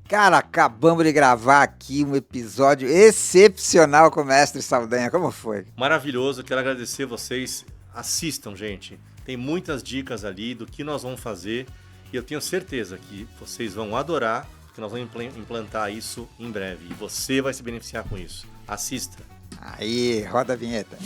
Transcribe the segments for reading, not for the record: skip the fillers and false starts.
Cara, acabamos de gravar aqui um episódio excepcional com o Mestre Saldanha. Como foi? Maravilhoso, quero agradecer vocês. Assistam, gente. Tem muitas dicas ali do que nós vamos fazer e eu tenho certeza que vocês vão adorar, porque nós vamos implantar isso em breve e você vai se beneficiar com isso. Assista. Aí, roda a vinheta.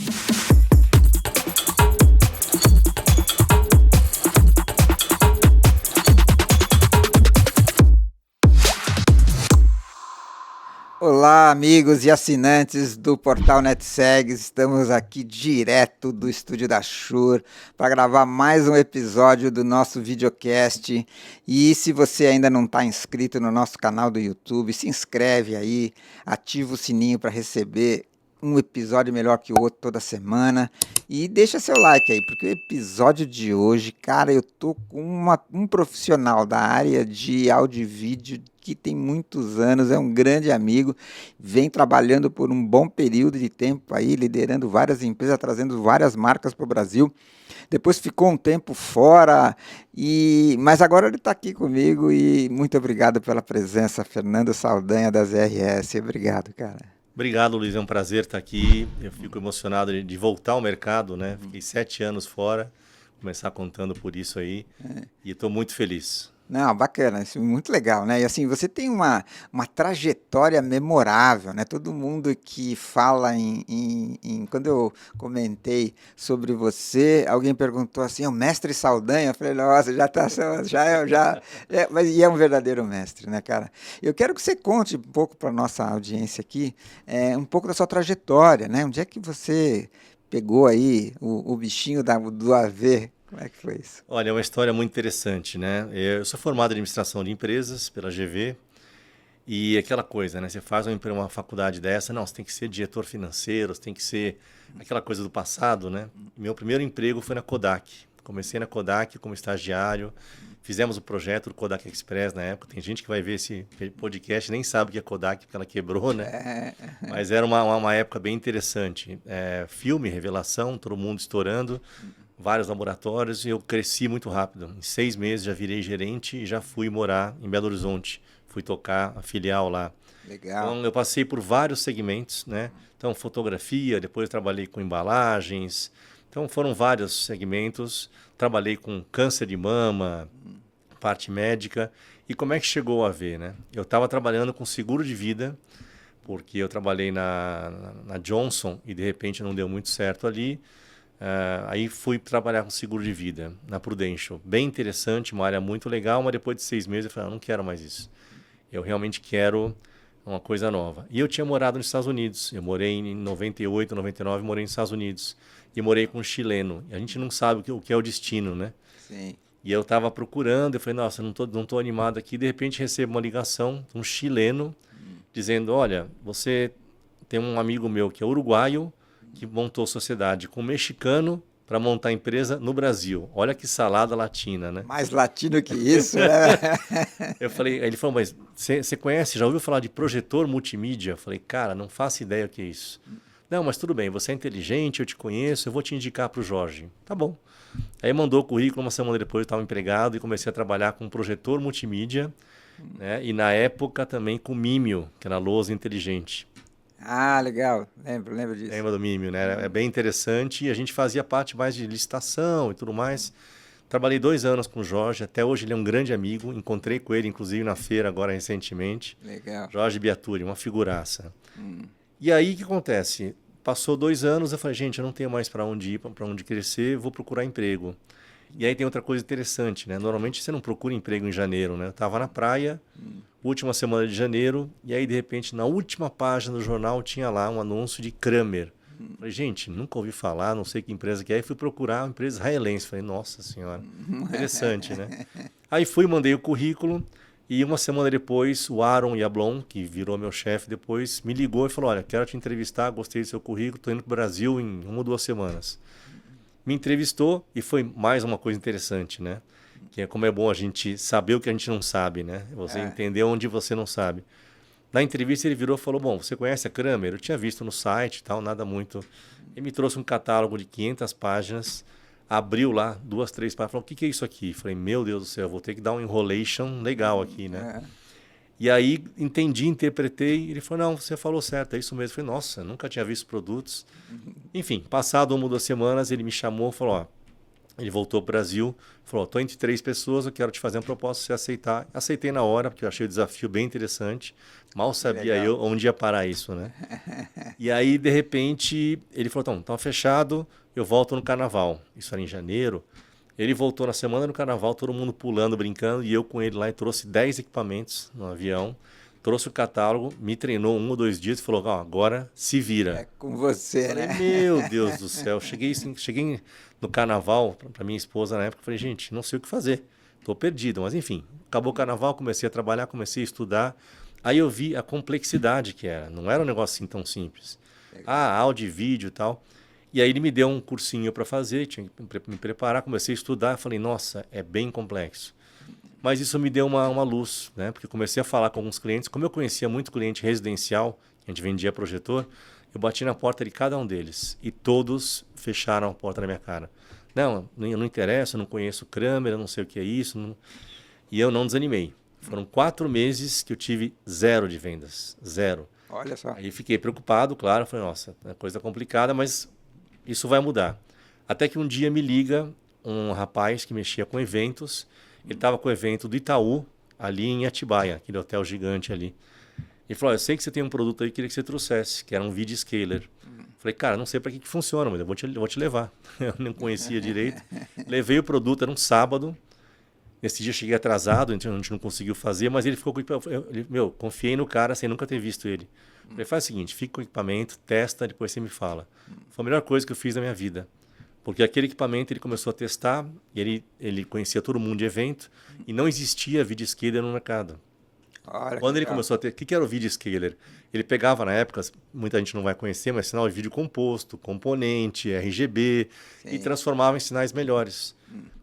Olá, amigos e assinantes do portal NetSegs. Estamos aqui direto do estúdio da Shure para gravar mais um episódio do nosso videocast. E se você ainda não está inscrito no nosso canal do YouTube, se inscreve aí, ativa o sininho para receber um episódio melhor que o outro toda semana. E deixa seu like aí, porque o episódio de hoje, cara, eu tô com um profissional da área de áudio e vídeo que tem muitos anos, é um grande amigo, vem trabalhando por um bom período de tempo aí, liderando várias empresas, trazendo várias marcas para o Brasil. Depois ficou um tempo fora, mas agora ele está aqui comigo e muito obrigado pela presença, Fernando Saldanha da ZRS. Obrigado, cara. Obrigado, Luiz. É um prazer estar aqui. Eu fico emocionado de voltar ao mercado, né? Fiquei 7 anos fora, começar contando por isso aí. E estou muito feliz. Não, bacana, isso é muito legal, né? E assim, você tem uma trajetória memorável, né? Todo mundo que fala Quando eu comentei sobre você, alguém perguntou assim, o mestre Saldanha? Eu falei, nossa, mas e é um verdadeiro mestre, né, cara? Eu quero que você conte um pouco para nossa audiência aqui, um pouco da sua trajetória, né? Onde é que você pegou aí o bichinho do AV? Como é que foi isso? Olha, é uma história muito interessante, né? Eu sou formado em administração de empresas pela GV e aquela coisa, né? Você faz uma faculdade dessa, não, você tem que ser diretor financeiro, você tem que ser aquela coisa do passado, né? Meu primeiro emprego foi na Kodak. Comecei na Kodak como estagiário, fizemos o projeto do Kodak Express na época. Tem gente que vai ver esse podcast e nem sabe o que é Kodak, porque ela quebrou, né? Mas era uma época bem interessante. Filme, revelação, todo mundo estourando. Vários laboratórios e eu cresci muito rápido. Em 6 meses já virei gerente e já fui morar em Belo Horizonte. Fui tocar a filial lá. Legal. Então eu passei por vários segmentos, né? Então fotografia, depois trabalhei com embalagens. Então foram vários segmentos. Trabalhei com câncer de mama, parte médica. E como é que chegou a ver, né? Eu estava trabalhando com seguro de vida, porque eu trabalhei na Johnson e de repente não deu muito certo ali. Aí fui trabalhar com seguro de vida na Prudential. Bem interessante, uma área muito legal, mas depois de 6 meses eu falei, não quero mais isso. Eu realmente quero uma coisa nova. E eu tinha morado nos Estados Unidos. Eu morei em 98, 99, morei nos Estados Unidos. E morei com um chileno. E a gente não sabe o que é o destino, né? Sim. E eu estava procurando, eu falei, nossa, não tô animado aqui. De repente recebo uma ligação de um chileno dizendo, olha, você tem um amigo meu que é uruguaio, que montou sociedade com um mexicano para montar empresa no Brasil. Olha que salada latina, né? Mais latino que isso, né? Eu falei, ele falou, mas você conhece, já ouviu falar de projetor multimídia? Eu falei, cara, não faço ideia o que é isso. Não, mas tudo bem, você é inteligente, eu te conheço, eu vou te indicar para o Jorge. Tá bom. Aí mandou o currículo, uma semana depois eu estava empregado e comecei a trabalhar com projetor multimídia, né? E na época também com Mimio, que era lousa inteligente. Ah, legal. Lembro disso. Lembra do Mimio, né? É bem interessante e a gente fazia parte mais de licitação e tudo mais. Trabalhei 2 anos com o Jorge, até hoje ele é um grande amigo. Encontrei com ele, inclusive, na feira agora recentemente. Legal. Jorge Biaturi, uma figuraça. E aí o que acontece? Passou 2 anos, eu falei, gente, eu não tenho mais para onde ir, para onde crescer, vou procurar emprego. E aí tem outra coisa interessante, né? Normalmente você não procura emprego em janeiro, né? Eu estava na praia, última semana de janeiro, e aí de repente na última página do jornal tinha lá um anúncio de Kramer. Falei, gente, nunca ouvi falar, não sei que empresa que é, e fui procurar uma empresa israelense. Falei, nossa senhora, interessante, né? Aí fui, mandei o currículo, e uma semana depois o Aaron Yablon, que virou meu chefe depois, me ligou e falou, olha, quero te entrevistar, gostei do seu currículo, estou indo para o Brasil em 1 ou 2 semanas. Me entrevistou e foi mais uma coisa interessante, né? Que é como é bom a gente saber o que a gente não sabe, né? Você entender onde você não sabe. Na entrevista ele virou e falou, bom, você conhece a Kramer? Eu tinha visto no site e tal, nada muito. Ele me trouxe um catálogo de 500 páginas, abriu lá 2, 3 páginas, falou, o que é isso aqui? Falei, meu Deus do céu, vou ter que dar um enrolation legal aqui, né? E aí entendi, interpretei, ele falou, não, você falou certo, é isso mesmo. Eu falei, nossa, nunca tinha visto produtos. Enfim, passado 1 ou 2 semanas, ele me chamou, falou, ó, ele voltou para o Brasil, falou, estou entre 3 pessoas, eu quero te fazer uma proposta, se você aceitar. Aceitei na hora, porque eu achei o desafio bem interessante. Mal sabia Legal. eu onde ia parar isso, né? E aí, de repente, ele falou, então fechado, eu volto no carnaval. Isso era em janeiro. Ele voltou na semana do carnaval, todo mundo pulando, brincando, e eu com ele lá, e trouxe 10 equipamentos no avião, trouxe o catálogo, me treinou 1 ou 2 dias e falou, ó, agora se vira. É com você, Falei, né? meu Deus do céu. Cheguei no carnaval para minha esposa na época. Falei, gente, não sei o que fazer. Estou perdido. Mas enfim, acabou o carnaval, comecei a trabalhar, comecei a estudar. Aí eu vi a complexidade que era. Não era um negócio assim tão simples. Ah, áudio e vídeo e tal. E aí ele me deu um cursinho para fazer, tinha que me preparar, comecei a estudar. Falei, nossa, é bem complexo. Mas isso me deu uma luz, né? Porque eu comecei a falar com alguns clientes. Como eu conhecia muito cliente residencial, a gente vendia projetor, eu bati na porta de cada um deles. E todos fecharam a porta na minha cara. Não interessa, eu não conheço câmera, não sei o que é isso. E eu não desanimei. Foram 4 meses que eu tive 0 de vendas. 0. Olha só. Aí fiquei preocupado, claro. Falei, nossa, é coisa complicada, mas isso vai mudar. Até que um dia me liga um rapaz que mexia com eventos. Ele estava com o evento do Itaú, ali em Atibaia, aquele hotel gigante ali. Ele falou, eu sei que você tem um produto aí que queria que você trouxesse, que era um vídeo scaler. Falei, cara, não sei para que funciona, mas eu vou te levar. Eu não conhecia direito. Levei o produto, era um sábado. Nesse dia eu cheguei atrasado, então a gente não conseguiu fazer, mas ele ficou com o equipamento. Confiei no cara sem nunca ter visto ele. Falei, faz o seguinte, fica com o equipamento, testa, depois você me fala. Foi a melhor coisa que eu fiz na minha vida. Porque aquele equipamento ele começou a testar, e ele conhecia todo mundo de evento, e não existia vídeo scaler no mercado. Olha Quando que ele legal. começou a ter... O que era o vídeo scaler? Ele pegava na época, muita gente não vai conhecer, mas sinal de vídeo composto, componente, RGB, e Sim. transformava em sinais melhores.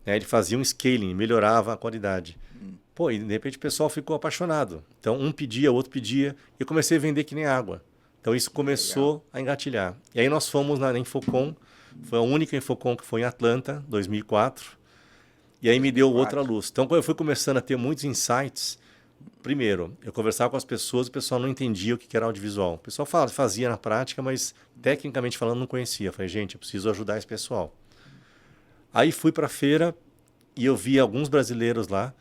Né? Ele fazia um scaling, melhorava a qualidade. Pô, e de repente o pessoal ficou apaixonado. Então um pedia, outro pedia, e eu comecei a vender que nem água. Então isso começou a engatilhar. E aí nós fomos na Infocom, foi a única Infocom que foi em Atlanta, 2004, e aí me deu 2004. outra luz. Então quando eu fui começando a ter muitos insights, primeiro, eu conversava com as pessoas, o pessoal não entendia o que era audiovisual. O pessoal fazia na prática, mas tecnicamente falando não conhecia. Eu falei, gente, eu preciso ajudar esse pessoal. Aí fui para a feira e eu vi alguns brasileiros lá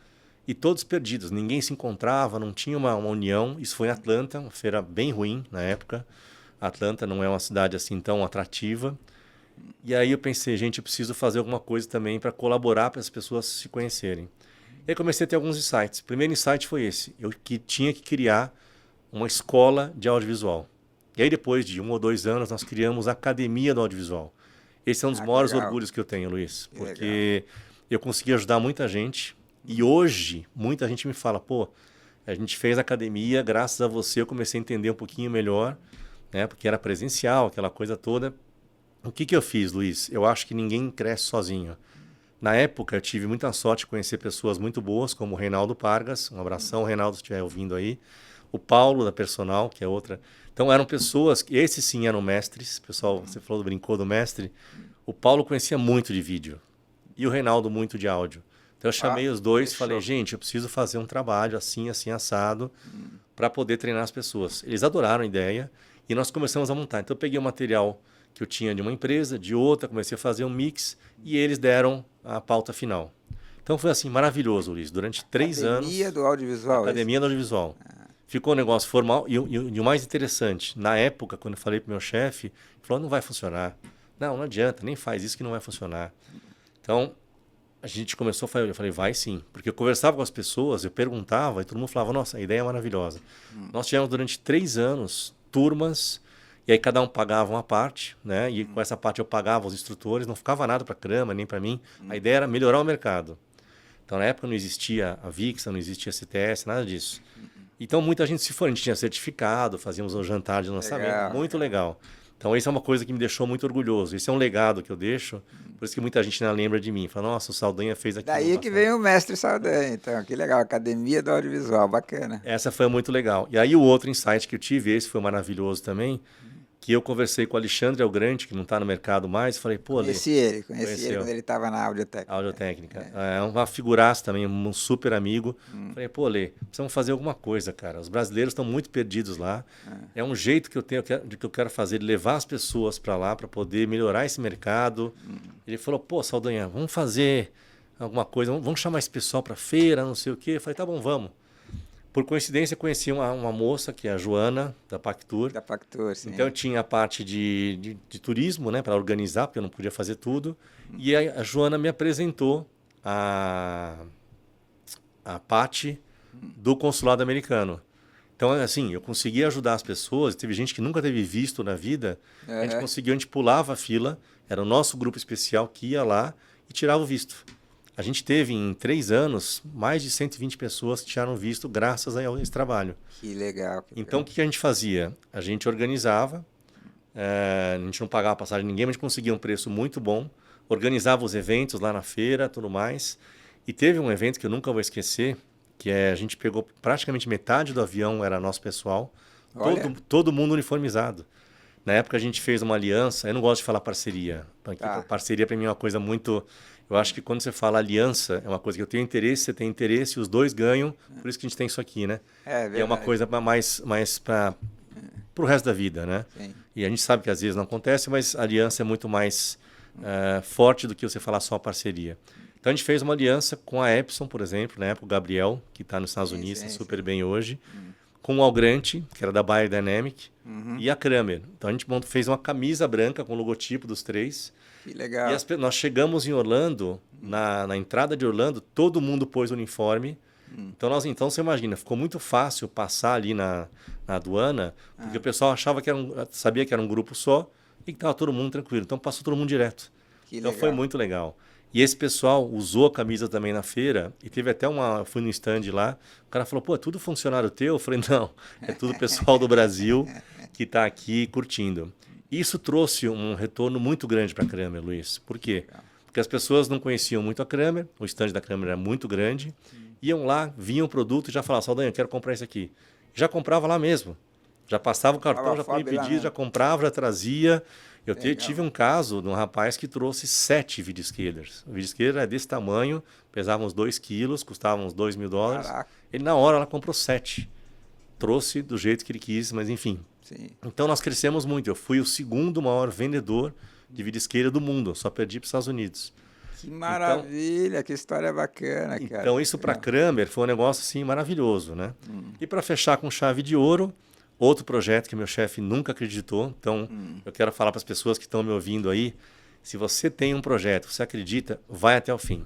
e todos perdidos. Ninguém se encontrava, não tinha uma união. Isso foi em Atlanta, uma feira bem ruim na época. Atlanta não é uma cidade assim tão atrativa. E aí eu pensei, gente, eu preciso fazer alguma coisa também para colaborar para as pessoas se conhecerem. E aí comecei a ter alguns insights. O primeiro insight foi esse. Eu tinha que criar uma escola de audiovisual. E aí depois de 1 ou 2 anos nós criamos a Academia do Audiovisual. Esse é um dos Que maiores legal. orgulhos que eu tenho, Luiz. Que Porque eu consegui ajudar muita gente. E hoje muita gente me fala, pô, a gente fez a academia, graças a você eu comecei a entender um pouquinho melhor, né? Porque era presencial, aquela coisa toda. O que eu fiz, Luiz? Eu acho que ninguém cresce sozinho. Na época, eu tive muita sorte de conhecer pessoas muito boas, como o Reinaldo Pargas. Um abração, Reinaldo, se estiver ouvindo aí. O Paulo, da Personal, que é outra. Então, eram pessoas que, esses sim eram mestres. Pessoal, você falou, brincou do mestre. O Paulo conhecia muito de vídeo. E o Reinaldo muito de áudio. Então, eu chamei os dois e falei, gente, eu preciso fazer um trabalho assim, assim, assado, para poder treinar as pessoas. Eles adoraram a ideia e nós começamos a montar. Então, eu peguei o material que eu tinha de uma empresa, de outra, comecei a fazer um mix e eles deram a pauta final. Então foi assim, maravilhoso, Luiz. Durante 3 anos... Academia do Audiovisual. Academia do Audiovisual. Ficou um negócio formal e o mais interessante, na época, quando eu falei para o meu chefe, ele falou, não vai funcionar. Não adianta, nem faz isso que não vai funcionar. Então, a gente começou, eu falei, vai sim. Porque eu conversava com as pessoas, eu perguntava e todo mundo falava, nossa, a ideia é maravilhosa. Nós tivemos durante 3 anos turmas. E aí cada um pagava uma parte, né? E com essa parte eu pagava os instrutores, não ficava nada para a Crama, nem para mim. A ideia era melhorar o mercado. Então na época não existia a VIX, não existia a CTS, nada disso. Então muita gente se foi, a gente tinha certificado, fazíamos um jantar de lançamento, muito legal. Então isso é uma coisa que me deixou muito orgulhoso. Esse é um legado que eu deixo, por isso que muita gente ainda lembra de mim. Fala, nossa, o Saldanha fez aquilo. Daí que vem o mestre Saldanha, então, que legal, Academia do Audiovisual, bacana. Essa foi muito legal. E aí o outro insight que eu tive, esse foi maravilhoso também, que eu conversei com o Alexandre Algrande, que não está no mercado mais, falei, pô, Ale, Conheci ele conheceu? quando ele estava na Audiotécnica. Audiotécnica. É uma figuraça também, um super amigo. Falei, pô, Lê, precisamos fazer alguma coisa, cara. Os brasileiros estão muito perdidos lá. É um jeito que eu tenho, que eu quero fazer, de levar as pessoas para lá, para poder melhorar esse mercado. Ele falou, pô, Saldanha, vamos fazer alguma coisa, vamos chamar esse pessoal para feira, não sei o quê. Eu falei, tá bom, vamos. Por coincidência, conheci uma moça, que é a Joana, da Pactur. Da Pactur, sim. Então, eu tinha a parte de turismo, né, para organizar, porque eu não podia fazer tudo. E a Joana me apresentou a parte do consulado americano. Então, assim, eu consegui ajudar as pessoas. Teve gente que nunca teve visto na vida. A gente conseguiu, a gente pulava a fila. Era o nosso grupo especial que ia lá e tirava o visto. A gente teve, em 3 anos, mais de 120 pessoas que tiraram visto graças a esse trabalho. Que legal. Então, o que a gente fazia? A gente organizava, a gente não pagava passagem de ninguém, mas a gente conseguia um preço muito bom, organizava os eventos lá na feira, tudo mais. E teve um evento que eu nunca vou esquecer, que a gente pegou praticamente metade do avião, era nosso pessoal, todo mundo uniformizado. Na época a gente fez uma aliança, eu não gosto de falar parceria, porque parceria para mim é uma coisa muito... Eu acho que quando você fala aliança, é uma coisa que eu tenho interesse, você tem interesse, os dois ganham, por isso que a gente tem isso aqui, né? É uma coisa mais para o resto da vida, né? Sim. E a gente sabe que às vezes não acontece, mas a aliança é muito mais forte do que você falar só parceria. Então a gente fez uma aliança com a Epson, por exemplo, na época o Gabriel, que está nos Estados Unidos, super bem hoje, com o Algrante, que era da Bayer Dynamic, e a Kramer. Então a gente então uma camisa branca com o logotipo dos três. Que legal. E nós chegamos em Orlando, na entrada de Orlando, todo mundo pôs o uniforme. Então você imagina, ficou muito fácil passar ali na aduana, porque o pessoal achava sabia que era um grupo só e que estava todo mundo tranquilo. Então passou todo mundo direto. Então foi muito legal. E esse pessoal usou a camisa também na feira e teve até eu fui no stand lá, o cara falou, pô, é tudo funcionário teu? Eu falei, não, é tudo pessoal do Brasil que está aqui curtindo. Isso trouxe um retorno muito grande para a Kramer, Luiz. Por quê? Porque as pessoas não conheciam muito a Kramer, o stand da Kramer era muito grande, iam lá, viam o produto e já falavam, Saldanha, eu quero comprar isso aqui. Já comprava lá mesmo. Já passava o cartão, já foi pedido, já comprava, já trazia. Eu tive um caso de um rapaz que trouxe 7 videoscalers. O videoscaler é desse tamanho, pesava uns 2 quilos, custava uns $2.000. Caraca. Ele, na hora, ela comprou 7. Trouxe do jeito que ele quis, mas enfim. Sim. Então, nós crescemos muito. Eu fui o segundo maior vendedor de videoscaler do mundo. Eu só perdi para os Estados Unidos. Que maravilha, que história bacana, cara. Então, isso para a Kramer foi um negócio assim, maravilhoso, né? E para fechar com chave de ouro, outro projeto que meu chefe nunca acreditou. Então, eu quero falar para as pessoas que estão me ouvindo aí, se você tem um projeto, você acredita, vai até o fim.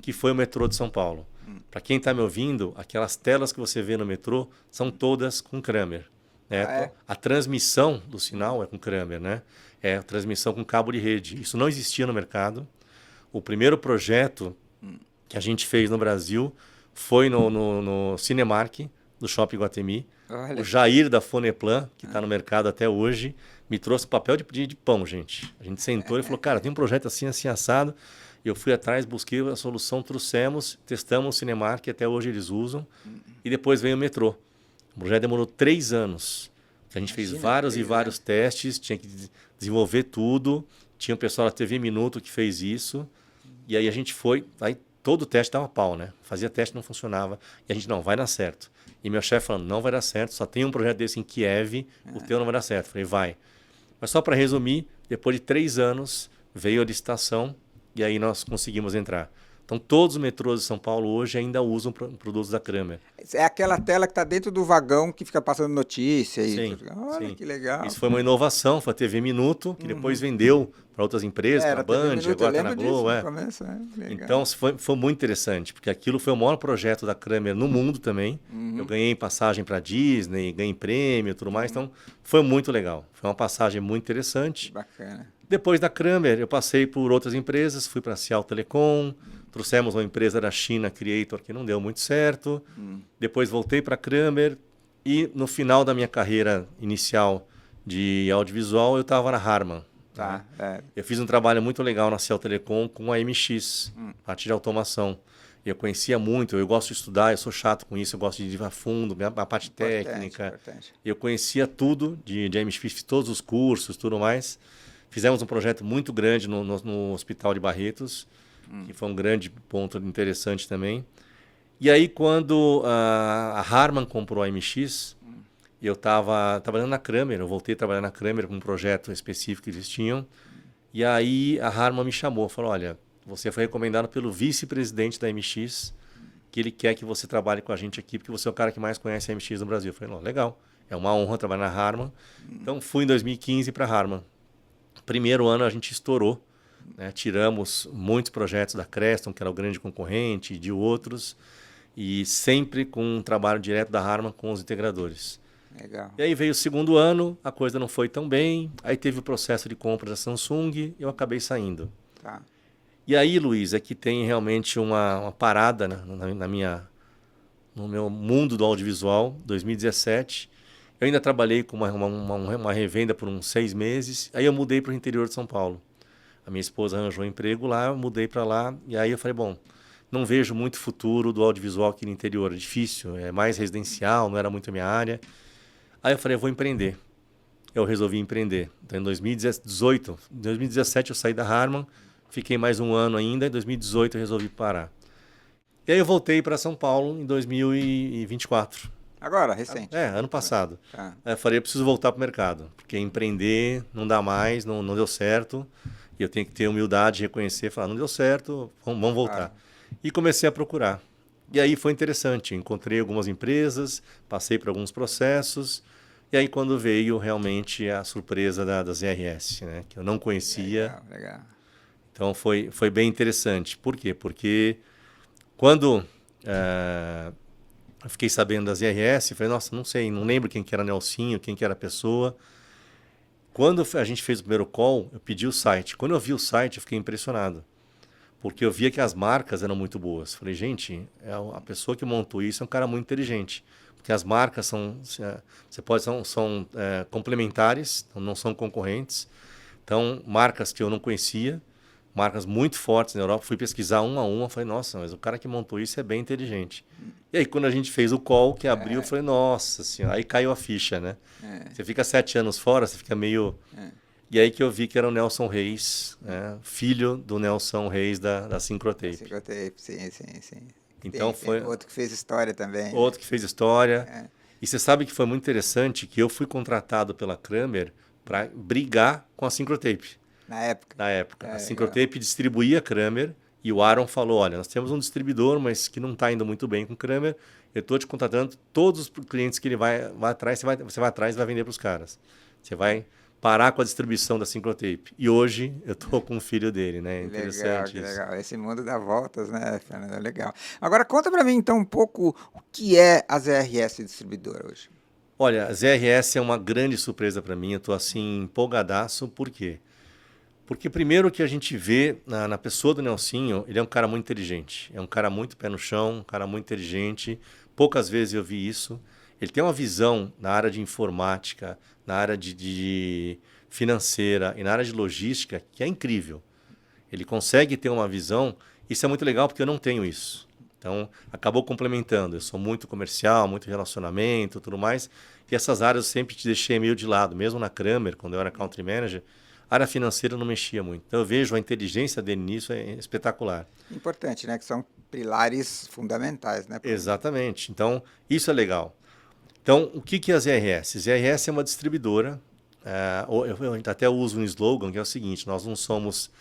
Que foi o metrô de São Paulo. Para quem está me ouvindo, aquelas telas que você vê no metrô são todas com Kramer. Né? A transmissão do sinal é com Kramer, né? É a transmissão com cabo de rede. Isso não existia no mercado. O primeiro projeto que a gente fez no Brasil foi no Cinemark, do Shopping Iguatemi. Olha. O Jair da Foneplan, que está no mercado até hoje, me trouxe papel de pão, gente. A gente sentou e falou, cara, tem um projeto assim, assim, assado. Eu fui atrás, busquei a solução, trouxemos, testamos o Cinemark, até hoje eles usam. E depois veio o metrô. O projeto demorou 3 anos. A gente fez vários e vários testes, tinha que desenvolver tudo. Tinha o pessoal da TV Minuto que fez isso. E aí a gente foi, aí todo o teste dava pau, né? Fazia teste, não funcionava. E a gente, não, vai dar certo. E meu chefe falando, não vai dar certo, só tem um projeto desse em Kiev, o teu não vai dar certo. Eu falei, vai. Mas só para resumir, depois de 3 anos, veio a licitação e aí nós conseguimos entrar. Então, todos os metrôs de São Paulo hoje ainda usam produtos da Kramer. É aquela tela que está dentro do vagão que fica passando notícia. Sim, olha, sim. Que legal. Isso foi uma inovação, foi a TV Minuto, que depois vendeu para outras empresas, para a Band, agora está na Globo. Então, foi muito interessante, porque aquilo foi o maior projeto da Kramer no mundo também. Eu ganhei passagem para Disney, ganhei prêmio e tudo mais, então foi muito legal. Foi uma passagem muito interessante. Bacana. Depois da Kramer, eu passei por outras empresas, fui para a Cial Telecom, trouxemos uma empresa da China, Creator, que não deu muito certo. Depois voltei para a Kramer e no final da minha carreira inicial de audiovisual, eu estava na Harman. Eu fiz um trabalho muito legal na Cial Telecom com a MX, parte de automação. Eu conhecia muito, eu gosto de estudar, eu sou chato com isso, eu gosto de ir a fundo, a parte Importante, técnica. importante. Eu conhecia tudo de MX, fiz todos os cursos, tudo mais. Fizemos um projeto muito grande no Hospital de Barretos, que foi um grande ponto interessante também. E aí, quando a Harman comprou a MX, eu estava trabalhando na Kramer, eu voltei a trabalhar na Kramer com um projeto específico que eles tinham. E aí a Harman me chamou, falou, olha, você foi recomendado pelo vice-presidente da MX, que ele quer que você trabalhe com a gente aqui, porque você é o cara que mais conhece a MX no Brasil. Eu falei, não, legal, é uma honra trabalhar na Harman. Então fui em 2015 para a Harman. Primeiro ano a gente estourou, né? Tiramos muitos projetos da Creston, que era o grande concorrente, e de outros, e sempre com um trabalho direto da Harman com os integradores. Legal. E aí veio o segundo ano, a coisa não foi tão bem, aí teve o processo de compra da Samsung, eu acabei saindo. Tá. E aí, Luiz, é que tem realmente uma parada no meu mundo do audiovisual, 2017. Eu ainda trabalhei com uma revenda por uns 6 meses, aí eu mudei para o interior de São Paulo. A minha esposa arranjou um emprego lá, eu mudei para lá, e aí eu falei, bom, não vejo muito futuro do audiovisual aqui no interior, é difícil, é mais residencial, não era muito a minha área. Aí eu falei, eu vou empreender. Eu resolvi empreender. Então, em 2017 eu saí da Harman, fiquei mais um ano ainda, em 2018 eu resolvi parar. E aí eu voltei para São Paulo em 2024. Agora, recente. Ano passado. Tá. Aí eu falei, eu preciso voltar para o mercado, porque empreender não dá mais, não deu certo, e eu tenho que ter humildade, reconhecer, falar, não deu certo, vamos voltar. Claro. E comecei a procurar. E aí foi interessante, encontrei algumas empresas, passei por alguns processos, e aí quando veio realmente a surpresa da ZRS, né, que eu não conhecia. Legal, legal. Então foi bem interessante. Por quê? Porque quando eu fiquei sabendo da ZRS, falei, nossa, não sei, não lembro quem que era Nelsinho, quem que era a pessoa. Quando a gente fez o primeiro call, eu pedi o site. Quando eu vi o site, eu fiquei impressionado. Porque eu via que as marcas eram muito boas. Falei, gente, a pessoa que montou isso é um cara muito inteligente. Porque as marcas são complementares, não são concorrentes. Então, marcas que eu não conhecia, marcas muito fortes na Europa. Fui pesquisar uma a uma, falei, nossa, mas o cara que montou isso é bem inteligente. E aí, quando a gente fez o call, que abriu, eu falei, nossa senhora, aí caiu a ficha, né? Você fica 7 anos fora, você fica meio... E aí que eu vi que era o Nelson Reis, né? Filho do Nelson Reis da Syncrotape. Syncrotape, sim. Então tem outro que fez história também. Outro que fez história. E você sabe que foi muito interessante que eu fui contratado pela Kramer para brigar com a Syncrotape. Na época? Na época. A Syncrotape distribuía a Kramer e o Aaron falou, olha, nós temos um distribuidor, mas que não está indo muito bem com o Kramer, eu estou te contratando, todos os clientes que ele vai atrás, você vai atrás e vai vender para os caras. Você vai parar com a distribuição da Syncrotape. E hoje eu estou com o filho dele, né? Interessante legal, isso. legal. Esse mundo dá voltas, né, Fernando? Legal. Agora conta para mim então um pouco o que é a ZRS Distribuidora hoje. Olha, a ZRS é uma grande surpresa para mim. Eu estou assim empolgadaço. Por quê? Porque primeiro que a gente vê na pessoa do Nelsinho, ele é um cara muito inteligente. É um cara muito pé no chão, um cara muito inteligente. Poucas vezes eu vi isso. Ele tem uma visão na área de informática, na área de financeira e na área de logística que é incrível. Ele consegue ter uma visão, isso é muito legal porque eu não tenho isso. Então, acabou complementando. Eu sou muito comercial, muito relacionamento, tudo mais. E essas áreas eu sempre te deixei meio de lado. Mesmo na Kramer, quando eu era country manager, a área financeira não mexia muito. Então, eu vejo a inteligência dele nisso, é espetacular. Importante, né? Que são pilares fundamentais, né? Exatamente. Então, isso é legal. Então, o que é a ZRS? ZRS é uma distribuidora, eu até uso um slogan que é o seguinte, nós não somos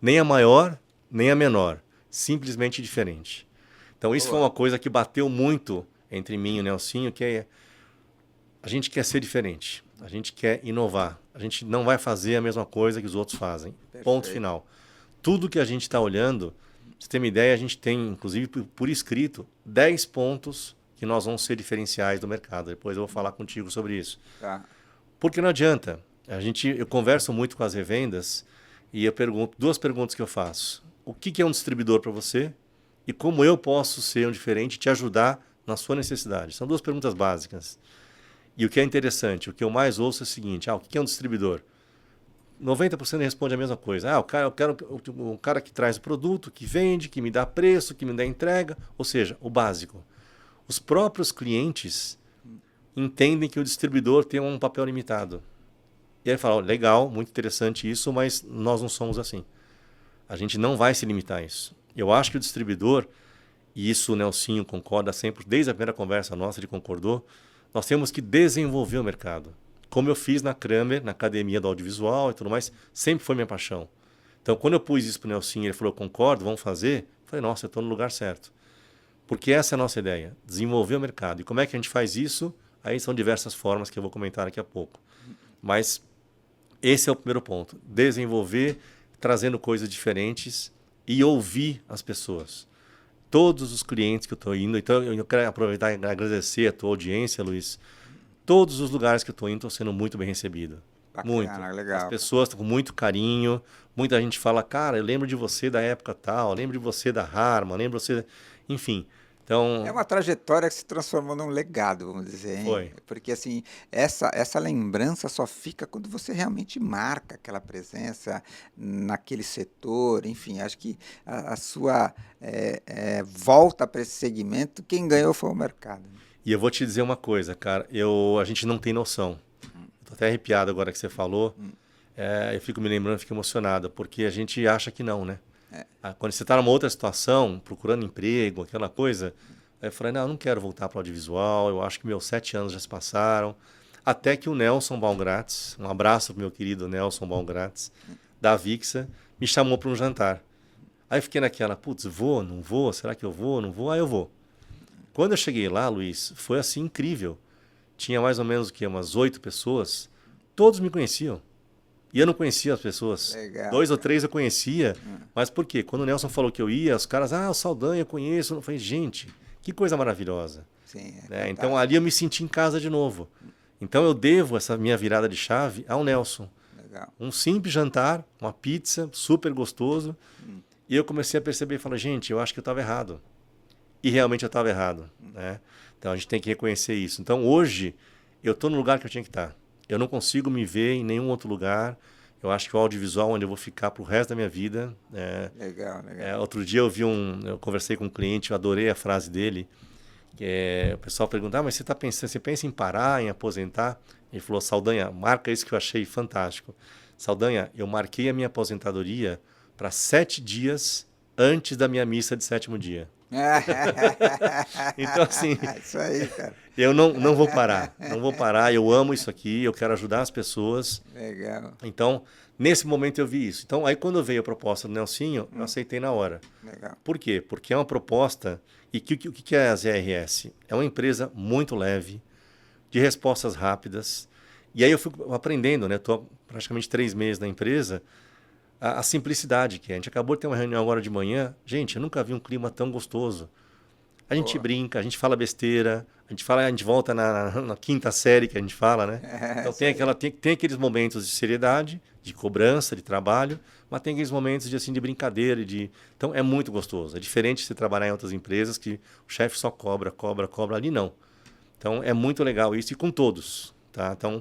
nem a maior, nem a menor, simplesmente diferente. Então, isso foi uma coisa que bateu muito entre mim e o Nelsinho, que é a gente quer ser diferente, a gente quer inovar, a gente não vai fazer a mesma coisa que os outros fazem. Perfeito. Ponto final. Tudo que a gente está olhando, pra você ter uma ideia, a gente tem, inclusive por escrito, 10 pontos que nós vamos ser diferenciais do mercado. Depois eu vou falar contigo sobre isso. Tá. Porque não adianta. Eu converso muito com as revendas e eu pergunto, 2 perguntas que eu faço. O que é um distribuidor para você? E como eu posso ser um diferente e te ajudar na sua necessidade? São 2 perguntas básicas. E o que é interessante, o que eu mais ouço é o seguinte, o que é um distribuidor? 90% responde a mesma coisa. Eu quero o cara que traz o produto, que vende, que me dá preço, que me dá entrega, ou seja, o básico. Os próprios clientes entendem que o distribuidor tem um papel limitado. E aí fala, legal, muito interessante isso, mas nós não somos assim. A gente não vai se limitar a isso. Eu acho que o distribuidor, e isso o Nelsinho concorda sempre, desde a primeira conversa nossa ele concordou, nós temos que desenvolver o mercado. Como eu fiz na Kramer, na academia do audiovisual e tudo mais, sempre foi minha paixão. Então, quando eu pus isso para o Nelsinho, ele falou, concordo, vamos fazer. Eu falei, nossa, eu estou no lugar certo. Porque essa é a nossa ideia, desenvolver o mercado. E como é que a gente faz isso? Aí são diversas formas que eu vou comentar daqui a pouco. Mas esse é o primeiro ponto. Desenvolver, trazendo coisas diferentes e ouvir as pessoas. Todos os clientes que eu estou indo, então eu quero aproveitar e agradecer a tua audiência, Luiz. Todos os lugares que eu estou indo estou sendo muito bem recebido. Bacana, Muito. legal. As pessoas estão com muito carinho. Muita gente fala, cara, eu lembro de você da época tal, eu lembro de você da Harman, lembro de você... Enfim, então... É uma trajetória que se transformou num legado, vamos dizer, hein? Foi. Porque, assim, essa lembrança só fica quando você realmente marca aquela presença naquele setor, enfim, acho que a sua volta para esse segmento, quem ganhou foi o mercado. E eu vou te dizer uma coisa, cara, a gente não tem noção. Estou até arrepiado agora que você falou. Eu fico me lembrando, fico emocionado, porque a gente acha que não, né? Quando você está numa outra situação, procurando emprego, aquela coisa, aí eu falei, não, eu não quero voltar para o audiovisual, eu acho que meus 7 anos já se passaram. Até que o Nelson Baumgratz, um abraço para o meu querido Nelson Baumgratz, da Vixa, me chamou para um jantar. Aí eu fiquei naquela, putz, vou, não vou, será que eu vou, não vou? Aí eu vou. Quando eu cheguei lá, Luiz, foi assim incrível. Tinha mais ou menos umas 8 pessoas, todos me conheciam. E eu não conhecia as pessoas. Legal, 2 ou 3 eu conhecia. Mas por quê? Quando o Nelson falou que eu ia, os caras, o Saldanha eu conheço. Eu falei, gente, que coisa maravilhosa. Sim, Né? Então ali eu me senti em casa de novo. Então eu devo essa minha virada de chave ao Nelson. Legal. Um simples jantar, uma pizza, super gostoso. E eu comecei a perceber e falar, gente, eu acho que eu estava errado. E realmente eu estava errado. Né? Então a gente tem que reconhecer isso. Então hoje eu estou no lugar que eu tinha que estar. Eu não consigo me ver em nenhum outro lugar. Eu acho que o audiovisual é onde eu vou ficar pro resto da minha vida. Legal, legal. Outro dia eu conversei com um cliente, eu adorei a frase dele. O pessoal pergunta, mas você pensa em parar, em aposentar? Ele falou, Saldanha, marca isso que eu achei fantástico. Saldanha, eu marquei a minha aposentadoria para 7 dias antes da minha missa de 7º dia. Então, assim, isso aí, cara. Eu não vou parar. Não vou parar. Eu amo isso aqui. Eu quero ajudar as pessoas. Legal. Então, nesse momento eu vi isso. Então, aí quando veio a proposta do Nelsinho, eu aceitei na hora. Legal. Por quê? Porque é uma proposta... E o que é a ZRS? É uma empresa muito leve, de respostas rápidas. E aí eu fui aprendendo, né? Estou praticamente 3 meses na empresa. A simplicidade que é. A gente acabou de ter uma reunião agora de manhã. Gente, eu nunca vi um clima tão gostoso. A gente brinca, a gente fala besteira, a gente volta na quinta série que a gente fala, né? Então tem aqueles momentos de seriedade, de cobrança, de trabalho, mas tem aqueles momentos de brincadeira. Então é muito gostoso. É diferente de você trabalhar em outras empresas que o chefe só cobra. Ali não. Então é muito legal isso e com todos. Tá? Então,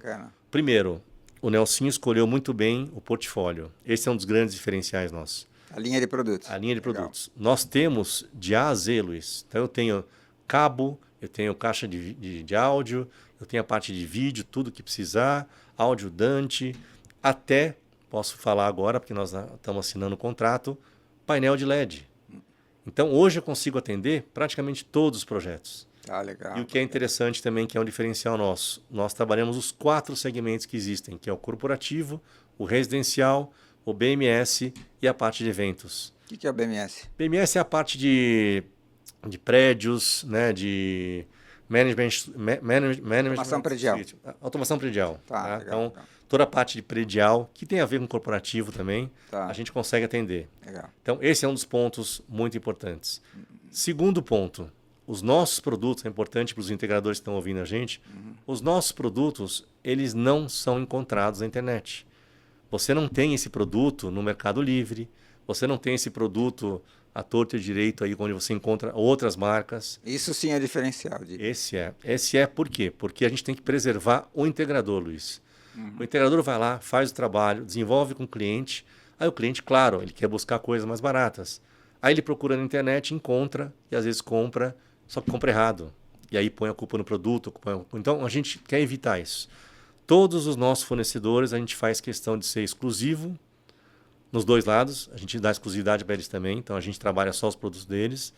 primeiro, o Nelsinho escolheu muito bem o portfólio. Esse é um dos grandes diferenciais nossos. A linha de produtos. A linha de produtos. Nós temos de A a Z, Luiz. Então eu tenho cabo, eu tenho caixa de áudio, eu tenho a parte de vídeo, tudo que precisar, áudio Dante, até, posso falar agora, porque nós estamos assinando o contrato, painel de LED. Então hoje eu consigo atender praticamente todos os projetos. Legal. E o que é interessante também, que é um diferencial nosso, nós trabalhamos os 4 segmentos que existem, que é o corporativo, o residencial, o BMS e a parte de eventos. O que é o BMS? BMS é a parte de prédios, né, de management Automação predial. Automação predial. Tá? Legal, Então, legal. toda a parte de predial, que tem a ver com corporativo também, Tá. a gente consegue atender. Legal. Então, esse é um dos pontos muito importantes. Segundo ponto, os nossos produtos, é importante para os integradores que estão ouvindo a gente, os nossos produtos, eles não são encontrados na internet. Você não tem esse produto no Mercado Livre, você não tem esse produto à torta e direito aí onde você encontra outras marcas. Isso sim é diferencial. Esse é por quê? Porque a gente tem que preservar o integrador, Luiz. O integrador vai lá, faz o trabalho, desenvolve com o cliente. Aí o cliente, claro, ele quer buscar coisas mais baratas. Aí ele procura na internet, encontra e às vezes compra, só que compra errado. E aí põe a culpa no produto. Então a gente quer evitar isso. Todos os nossos fornecedores, a gente faz questão de ser exclusivo nos dois lados. A gente dá exclusividade para eles também. Então a gente trabalha só os produtos deles.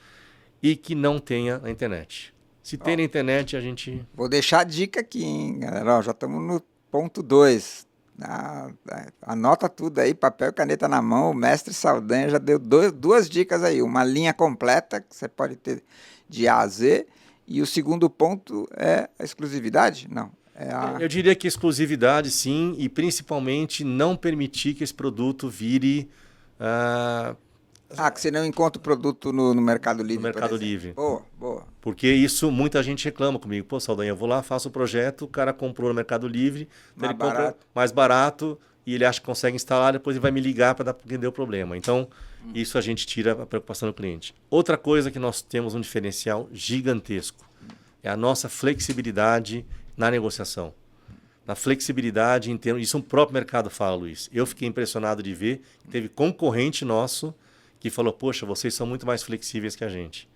E que não tenha na internet. Se tem na internet, a gente... Vou deixar a dica aqui, hein, galera. Ó, já estamos no ponto 2. Anota tudo aí, papel e caneta na mão. O mestre Saldanha já deu duas dicas aí. Uma linha completa, que você pode ter de A a Z. E o segundo ponto é a exclusividade? Não. Eu diria que exclusividade, sim. E principalmente não permitir que esse produto vire... que você não encontra o produto no Mercado Livre. No Mercado Livre. Boa. Porque isso muita gente reclama comigo. Pô, Saldanha, eu vou lá, faço o projeto, o cara comprou no Mercado Livre, ele compra mais barato e ele acha que consegue instalar, depois ele vai me ligar para entender o problema. Então, isso a gente tira a preocupação do cliente. Outra coisa que nós temos um diferencial gigantesco é a nossa flexibilidade na negociação. Na flexibilidade em termos... Isso o próprio mercado fala, Luiz. Eu fiquei impressionado de ver que teve concorrente nosso que falou, poxa, vocês são muito mais flexíveis que a gente.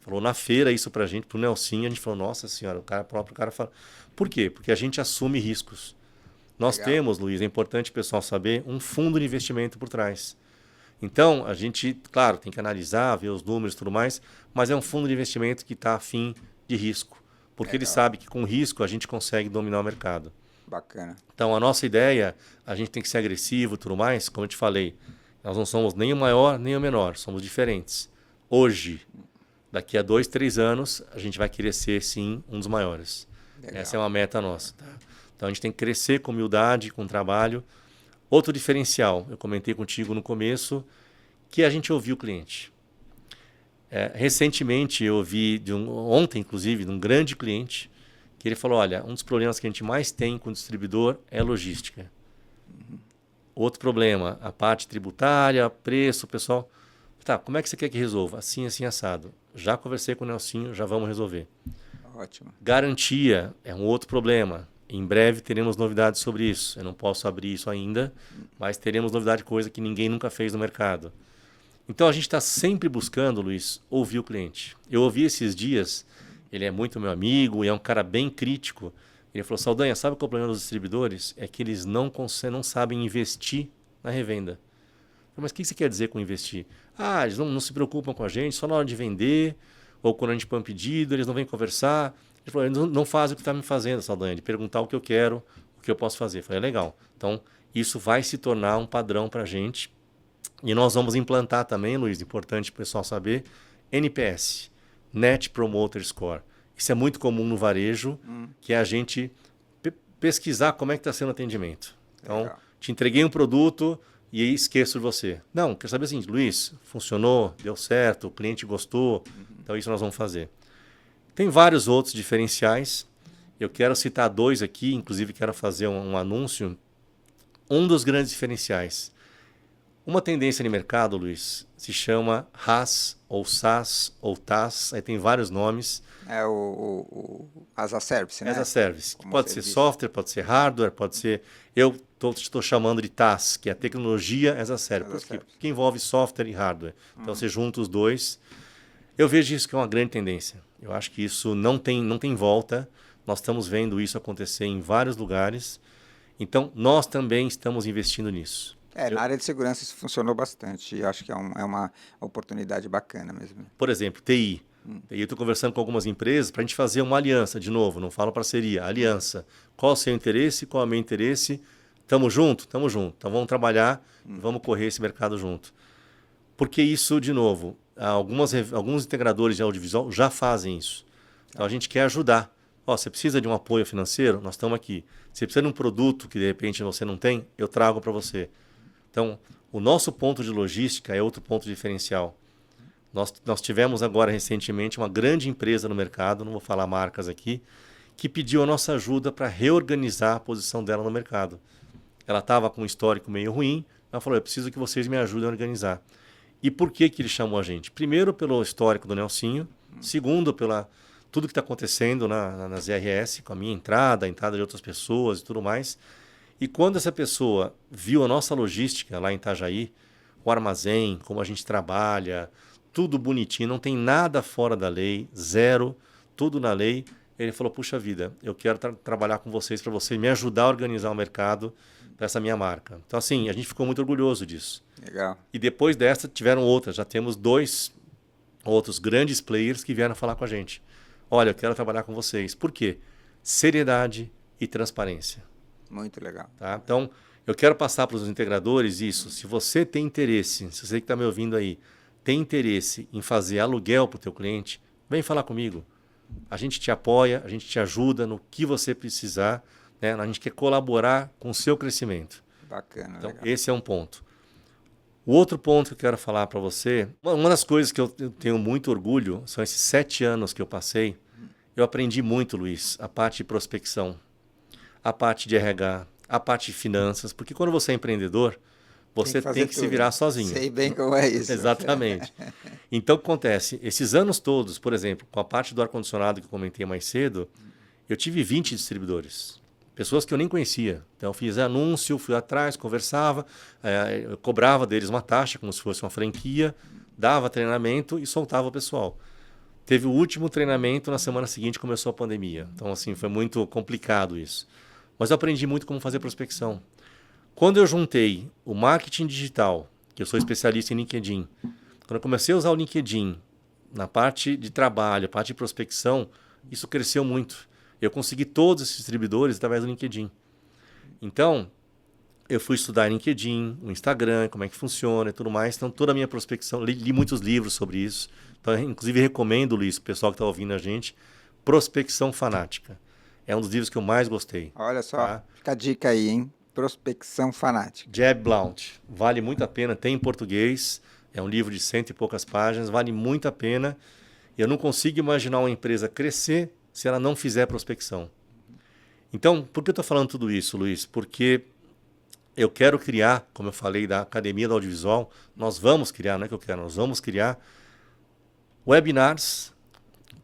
Falou na feira isso pra gente, pro Nelsinho, a gente falou, nossa senhora, o próprio cara fala. Por quê? Porque a gente assume riscos. Nós temos, Luiz, é importante o pessoal saber, um fundo de investimento por trás. Então, a gente, claro, tem que analisar, ver os números e tudo mais, mas é um fundo de investimento que está afim de risco. Porque ele sabe que com risco a gente consegue dominar o mercado. Bacana. Então, a nossa ideia, a gente tem que ser agressivo e tudo mais, como eu te falei, nós não somos nem o maior nem o menor, somos diferentes. Hoje, daqui a 2, 3 anos, a gente vai querer ser, sim, um dos maiores. Legal. Essa é uma meta nossa. Tá? Então, a gente tem que crescer com humildade, com trabalho. Outro diferencial, eu comentei contigo no começo, que a gente ouviu o cliente. Recentemente, eu ouvi, ontem inclusive, de um grande cliente, que ele falou, olha, um dos problemas que a gente mais tem com o distribuidor é logística. Outro problema, a parte tributária, preço, pessoal. Tá, como é que você quer que resolva? Assim, assim, assado. Já conversei com o Nelsinho, já vamos resolver. Ótimo. Garantia é um outro problema. Em breve teremos novidades sobre isso. Eu não posso abrir isso ainda, mas teremos novidade, coisa que ninguém nunca fez no mercado. Então a gente está sempre buscando, Luiz, ouvir o cliente. Eu ouvi esses dias, ele é muito meu amigo e é um cara bem crítico. Ele falou, Saldanha, sabe qual é o problema dos distribuidores? É que eles não sabem investir na revenda. Mas o que você quer dizer com investir? Eles não se preocupam com a gente, só na hora de vender, ou quando a gente põe um pedido, eles não vêm conversar. Ele falou, eles não fazem o que está me fazendo, Saldanha, de perguntar o que eu quero, o que eu posso fazer. Eu falei, legal. Então, isso vai se tornar um padrão para a gente. E nós vamos implantar também, Luiz, importante o pessoal saber, NPS, Net Promoter Score. Isso é muito comum no varejo, que é a gente pesquisar como é que está sendo o atendimento. Então, legal. Te entreguei um produto e aí esqueço de você. Não, quero saber assim, Luiz, funcionou, deu certo, o cliente gostou, então isso nós vamos fazer. Tem vários outros diferenciais, eu quero citar 2 aqui, inclusive quero fazer um anúncio. Um dos grandes diferenciais. Uma tendência de mercado, Luiz, se chama RaaS, ou SaaS, ou TaaS, aí tem vários nomes. É o as a Service, né? As a Service, que pode ser software, pode ser hardware, pode ser... Eu estou chamando de TaaS, que é a tecnologia as a Service, que envolve software e hardware. Então você junta os dois. Eu vejo isso que é uma grande tendência. Eu acho que isso não tem volta. Nós estamos vendo isso acontecer em vários lugares. Então, nós também estamos investindo nisso. Na área de segurança isso funcionou bastante. Eu acho que é uma oportunidade bacana mesmo. Por exemplo, TI. Eu estou conversando com algumas empresas para a gente fazer uma aliança, de novo, não falo parceria, aliança. Qual o seu interesse, qual é o meu interesse? Tamo junto? Tamo junto. Então vamos trabalhar, vamos correr esse mercado junto. Porque isso, de novo, alguns integradores de audiovisual já fazem isso. Então a gente quer ajudar. Você precisa de um apoio financeiro? Nós estamos aqui. Você precisa de um produto que de repente você não tem? Eu trago para você. Então, o nosso ponto de logística é outro ponto diferencial. Nós tivemos agora recentemente uma grande empresa no mercado, não vou falar marcas aqui, que pediu a nossa ajuda para reorganizar a posição dela no mercado. Ela estava com um histórico meio ruim, ela falou, eu preciso que vocês me ajudem a organizar. E por que ele chamou a gente? Primeiro, pelo histórico do Nelsinho. Segundo, pela tudo que está acontecendo nas IRS, com a minha entrada, a entrada de outras pessoas e tudo mais. E quando essa pessoa viu a nossa logística lá em Itajaí, o armazém, como a gente trabalha, tudo bonitinho, não tem nada fora da lei, zero, tudo na lei, ele falou, puxa vida, eu quero trabalhar com vocês para você me ajudar a organizar o mercado para essa minha marca. Então, assim, a gente ficou muito orgulhoso disso. Legal. E depois dessa tiveram outras, já temos 2 outros grandes players que vieram falar com a gente. Olha, eu quero trabalhar com vocês. Por quê? Seriedade e transparência. Muito legal. Tá? Então, eu quero passar para os integradores isso. Se você tem interesse, se você que está me ouvindo aí, tem interesse em fazer aluguel para o teu cliente, vem falar comigo. A gente te apoia, a gente te ajuda no que você precisar, né? A gente quer colaborar com o seu crescimento. Bacana, Então, legal. esse é um ponto. O outro ponto que eu quero falar para você, uma das coisas que eu tenho muito orgulho, são esses 7 anos que eu passei, eu aprendi muito, Luiz, a parte de prospecção, a parte de RH, a parte de finanças, porque quando você é empreendedor, você tem que se virar sozinho. Sei bem como é isso. Exatamente. Então, o que acontece? Esses anos todos, por exemplo, com a parte do ar-condicionado que eu comentei mais cedo, eu tive 20 distribuidores. Pessoas que eu nem conhecia. Então, eu fiz anúncio, fui atrás, conversava, eu cobrava deles uma taxa, como se fosse uma franquia, dava treinamento e soltava o pessoal. Teve o último treinamento, na semana seguinte começou a pandemia. Então, assim, foi muito complicado isso. Mas eu aprendi muito como fazer prospecção. Quando eu juntei o marketing digital, que eu sou especialista em LinkedIn, quando eu comecei a usar o LinkedIn na parte de trabalho, parte de prospecção, isso cresceu muito. Eu consegui todos esses distribuidores através do LinkedIn. Então, eu fui estudar LinkedIn, o Instagram, como é que funciona e tudo mais. Então, toda a minha prospecção, li muitos livros sobre isso. Então, inclusive, recomendo, Luiz, o pessoal que está ouvindo a gente, Prospecção Fanática. É um dos livros que eu mais gostei. Olha só, tá? fica a dica aí, hein? Prospecção Fanática. Jeb Blount. Vale muito a pena, tem em português. É um livro de 100 e poucas páginas, vale muito a pena. Eu não consigo imaginar uma empresa crescer se ela não fizer prospecção. Então, por que eu estou falando tudo isso, Luiz? Porque eu quero criar, como eu falei, da Academia do Audiovisual, nós vamos criar, não é que eu quero, nós vamos criar webinars,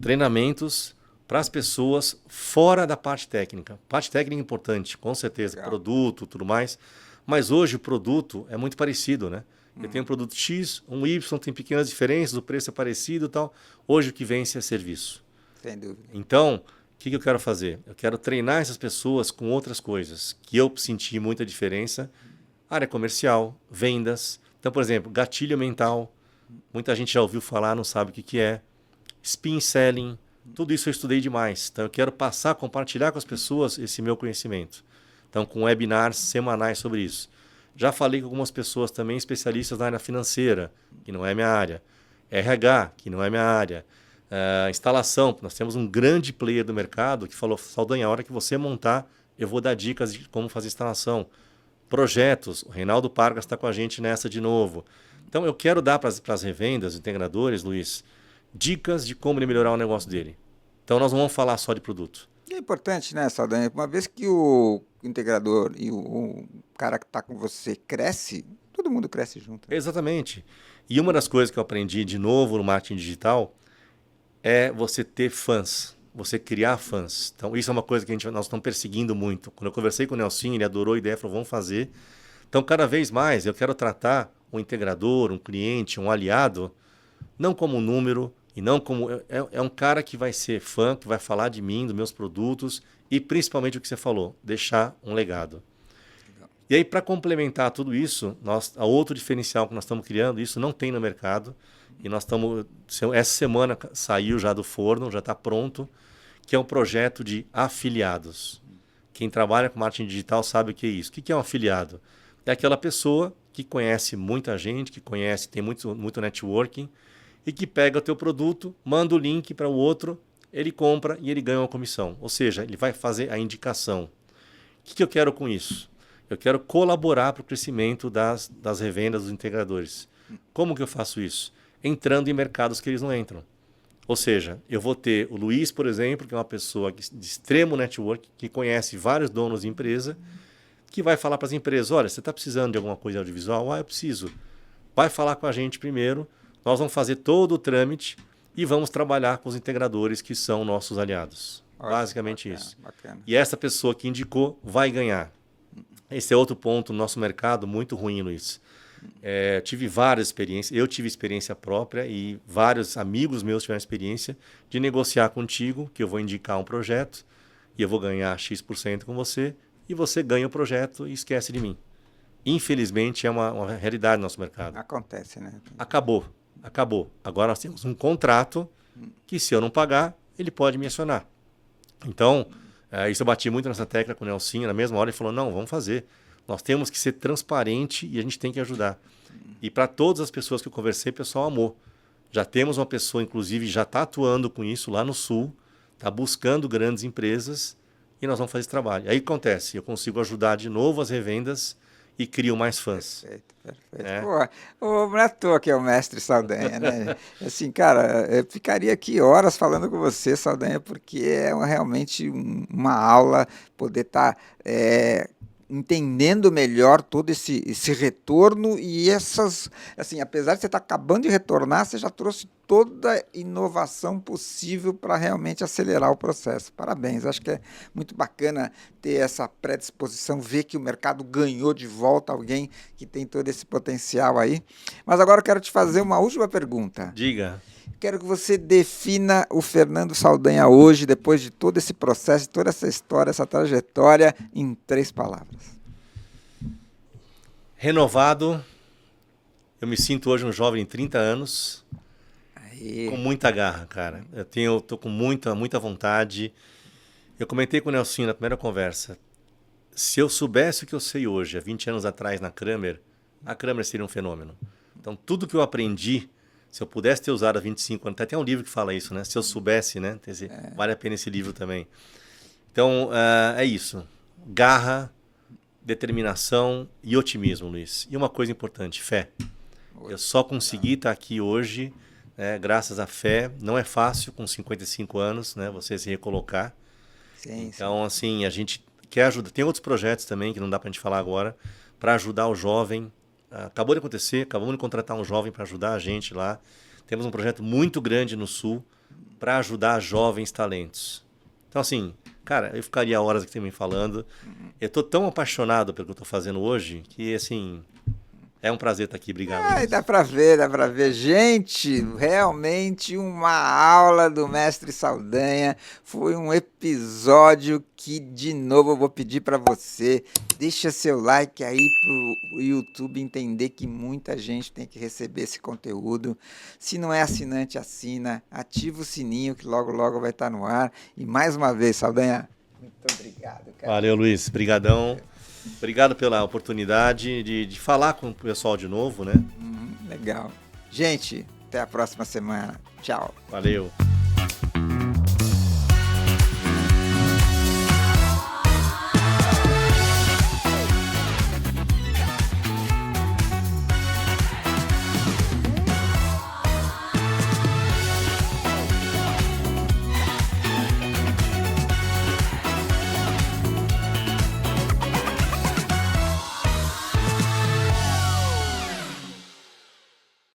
treinamentos para as pessoas fora da parte técnica. Parte técnica é importante, com certeza, Legal. Produto, tudo mais. Mas hoje o produto é muito parecido, né? Eu tenho um produto X, um Y, tem pequenas diferenças, o preço é parecido e tal. Hoje o que vence é serviço. Sem dúvida. Então, o que eu quero fazer? Eu quero treinar essas pessoas com outras coisas que eu senti muita diferença. Área comercial, vendas. Então, por exemplo, gatilho mental. Muita gente já ouviu falar, não sabe o que é. Spin selling. Tudo isso eu estudei demais. Então, eu quero passar, compartilhar com as pessoas esse meu conhecimento. Então, com webinars semanais sobre isso. Já falei com algumas pessoas também, especialistas na área financeira, que não é minha área. RH, que não é minha área. Instalação. Nós temos um grande player do mercado que falou, Saldanha, a hora que você montar, eu vou dar dicas de como fazer instalação. Projetos. O Reinaldo Pargas está com a gente nessa de novo. Então, eu quero dar para as revendas, integradores, Luiz, dicas de como ele melhorar o negócio dele. Então, nós não vamos falar só de produto. E é importante, né, Saldanha? Uma vez que o integrador e o cara que está com você cresce, todo mundo cresce junto. Exatamente. E uma das coisas que eu aprendi de novo no marketing digital é você ter fãs, você criar fãs. Então, isso é uma coisa que nós estamos perseguindo muito. Quando eu conversei com o Nelson, ele adorou a ideia, falou, vamos fazer. Então, cada vez mais, eu quero tratar um integrador, um cliente, um aliado, não como um número, e não como... É um cara que vai ser fã, que vai falar de mim, dos meus produtos, e principalmente o que você falou, deixar um legado. Legal. E aí, para complementar tudo isso, a outro diferencial que nós estamos criando, isso não tem no mercado, e nós estamos... Essa semana saiu já do forno, já está pronto, que é um projeto de afiliados. Quem trabalha com marketing digital sabe o que é isso. O que é um afiliado? É aquela pessoa que conhece muita gente, que conhece, tem muito networking, e que pega o teu produto, manda o link para o outro, ele compra e ele ganha uma comissão. Ou seja, ele vai fazer a indicação. O que eu quero com isso? Eu quero colaborar para o crescimento das revendas dos integradores. Como que eu faço isso? Entrando em mercados que eles não entram. Ou seja, eu vou ter o Luiz, por exemplo, que é uma pessoa de extremo network, que conhece vários donos de empresa, que vai falar para as empresas, olha, você está precisando de alguma coisa audiovisual? Ah, eu preciso. Vai falar com a gente primeiro, nós vamos fazer todo o trâmite e vamos trabalhar com os integradores que são nossos aliados. Basicamente bacana, isso. Bacana. E essa pessoa que indicou vai ganhar. Esse é outro ponto no nosso mercado muito ruim, Luiz. Tive várias experiências, eu tive experiência própria e vários amigos meus tiveram experiência de negociar contigo, que eu vou indicar um projeto e eu vou ganhar X% com você, e você ganha o projeto e esquece de mim. Infelizmente, é uma realidade no nosso mercado. Acontece, né? Acabou. Agora nós temos um contrato que, se eu não pagar, ele pode me acionar. Então, isso eu bati muito nessa tecla com o Nelsinho. Na mesma hora ele falou, não, vamos fazer. Nós temos que ser transparente e a gente tem que ajudar. E para todas as pessoas que eu conversei, o pessoal amou. Já temos uma pessoa, inclusive, já está atuando com isso lá no Sul, está buscando grandes empresas e nós vamos fazer esse trabalho. Aí o que acontece? Eu consigo ajudar de novo as revendas e crio mais fãs. Perfeito. Pô, não é à toa que é o mestre Saldanha, né? Assim, cara, eu ficaria aqui horas falando com você, Saldanha, porque é realmente uma aula poder estar entendendo melhor todo esse retorno e essas, assim, apesar de você estar acabando de retornar, você já trouxe toda a inovação possível para realmente acelerar o processo. Parabéns, acho que é muito bacana ter essa predisposição, ver que o mercado ganhou de volta alguém que tem todo esse potencial aí. Mas agora eu quero te fazer uma última pergunta. Diga. Quero que você defina o Fernando Saldanha hoje, depois de todo esse processo, toda essa história, essa trajetória, em 3 palavras. Renovado. Eu me sinto hoje um jovem de 30 anos. Com muita garra, cara. Eu tô com muita vontade. Eu comentei com o Nelsinho na primeira conversa. Se eu soubesse o que eu sei hoje, há 20 anos atrás, na Kramer, a Kramer seria um fenômeno. Então, tudo que eu aprendi, se eu pudesse ter usado há 25 anos, até tem um livro que fala isso, né? Se eu soubesse, né? Vale a pena esse livro também. Então, é isso. Garra, determinação e otimismo, Luiz. E uma coisa importante, fé. Eu só consegui estar aqui hoje, graças à fé. Não é fácil, com 55 anos, né? Você se recolocar. Então, assim, a gente quer ajudar. Tem outros projetos também, que não dá para a gente falar agora, para ajudar o jovem. Acabou de acontecer, acabamos de contratar um jovem para ajudar a gente lá. Temos um projeto muito grande no Sul para ajudar jovens talentos. Então, assim, cara, eu ficaria horas aqui também falando. Eu estou tão apaixonado pelo que eu estou fazendo hoje que, assim, é um prazer estar aqui. Obrigado. Dá para ver. Gente, realmente uma aula do mestre Saldanha. Foi um episódio que, de novo, eu vou pedir para você. Deixa seu like aí pro YouTube entender que muita gente tem que receber esse conteúdo. Se não é assinante, assina. Ativa o sininho que logo, logo vai estar no ar. E mais uma vez, Saldanha, muito obrigado, cara. Valeu, Luiz. Brigadão. Obrigado pela oportunidade de falar com o pessoal de novo, né? Legal. Gente, até a próxima semana. Tchau. Valeu.